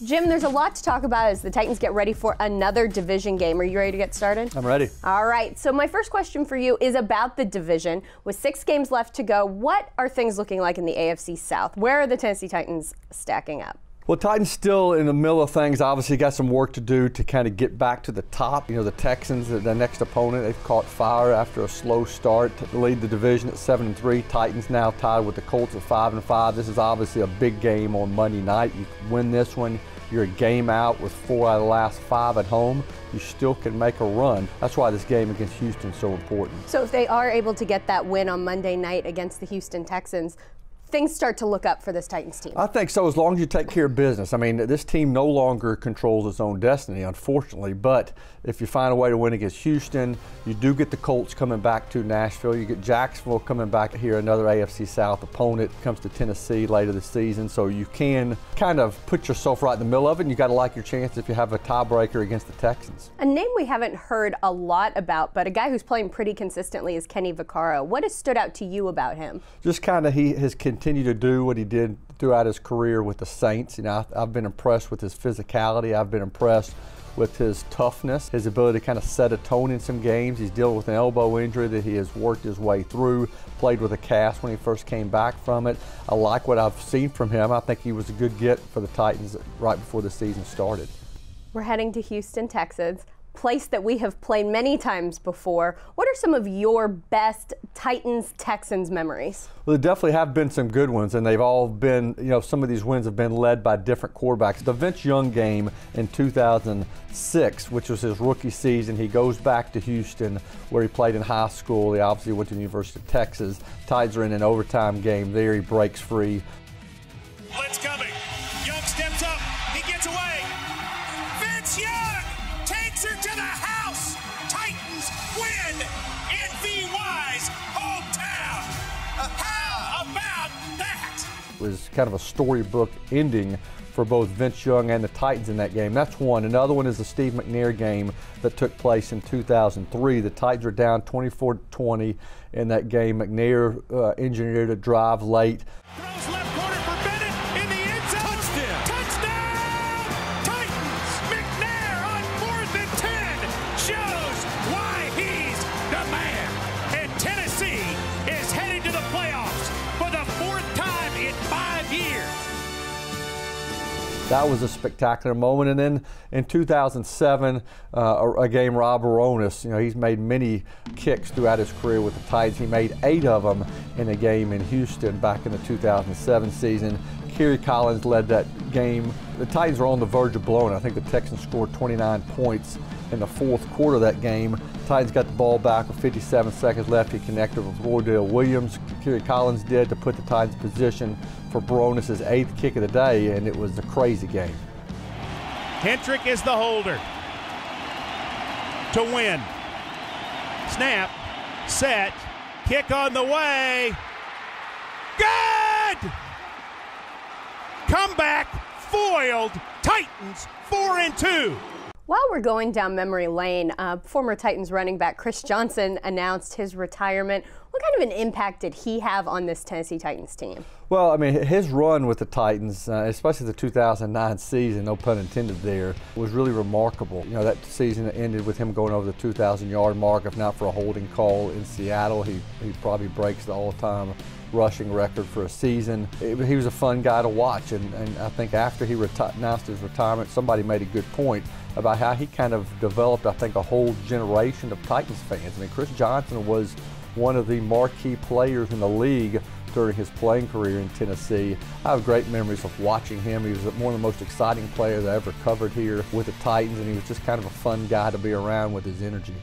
Jim, there's a lot to talk about as the Titans get ready for another division game. Are you ready to get started? I'm ready. All right, so my first question for you is about the division. With 6 games left to go, what are things looking like in the AFC South? Where are the Tennessee Titans stacking up? Well, Titans still in the middle of things. Obviously got some work to do to kind of get back to the top. You know, the Texans, the next opponent, they've caught fire after a slow start to lead the division at 7-3. Titans now tied with the Colts at 5-5. This is obviously a big game on Monday night. You win this one, you're a game out with 4 out of the last 5 at home. You still can make a run. That's why this game against Houston is so important. So if they are able to get that win on Monday night against the Houston Texans, things start to look up for this Titans team. I think so, as long as you take care of business. I mean, this team no longer controls its own destiny, unfortunately, but if you find a way to win against Houston, you do get the Colts coming back to Nashville. You get Jacksonville coming back here, another AFC South opponent, comes to Tennessee later this season, so you can kind of put yourself right in the middle of it, and you got to like your chance if you have a tiebreaker against the Texans. A name we haven't heard a lot about, but a guy who's playing pretty consistently is Kenny Vaccaro. What has stood out to you about him? Just kind of he has continue to do what he did throughout his career with the Saints. You know, I've been impressed with his physicality. I've been impressed with his toughness, his ability to kind of set a tone in some games. He's dealing with an elbow injury that he has worked his way through, played with a cast when he first came back from it. I like what I've seen from him. I think he was a good get for the Titans right before the season started. We're heading to Houston, Texas, place that we have played many times before. What are some of your best Titans-Texans memories? Well, there definitely have been some good ones, and they've all been, you know, some of these wins have been led by different quarterbacks. The Vince Young game in 2006, which was his rookie season, he goes back to Houston where he played in high school. He obviously went to the University of Texas. Titans are in an overtime game there. He breaks free. Blitz coming. Young steps up. He gets away. Vince Young takes her to the house. Titans win in VY's hometown. How about that? It was kind of a storybook ending for both Vince Young and the Titans in that game. That's one. Another one is the Steve McNair game that took place in 2003. The Titans were down 24-20 in that game. McNair engineered a drive late. Throws left corner for Bennett in the end zone. Touchdown! Touchdown! Titans! McNair on 4th and 10 shows why he's the man. And Tennessee is heading to the playoffs for the 4th time in 5 years. That was a spectacular moment. And then in 2007, a game, Rob Bironas, you know, he's made many kicks throughout his career with the Titans. He made 8 of them in a game in Houston back in the 2007 season. Kerry Collins led that game. The Titans were on the verge of blowing. I think the Texans scored 29 points in the 4th quarter of that game. Titans got the ball back with 57 seconds left. He connected with Roydale Williams. Kerry Collins did to put the Titans in position for Bironas' 8th kick of the day, and it was a crazy game. Hendrick is the holder to win. Snap, set, kick on the way. Good! Comeback foiled. Titans 4-2. While we're going down memory lane, former Titans running back Chris Johnson announced his retirement. What kind of an impact did he have on this Tennessee Titans team? Well, I mean, his run with the Titans, especially the 2009 season, no pun intended there, was really remarkable. You know, that season ended with him going over the 2,000-yard mark. If not for a holding call in Seattle, he probably breaks the all-time rushing record for a season. He was a fun guy to watch, and I think after he announced his retirement, somebody made a good point about how he kind of developed, I think, a whole generation of Titans fans. I mean, Chris Johnson was one of the marquee players in the league during his playing career in Tennessee. I have great memories of watching him. He was one of the most exciting players I ever covered here with the Titans, and he was just kind of a fun guy to be around with his energy.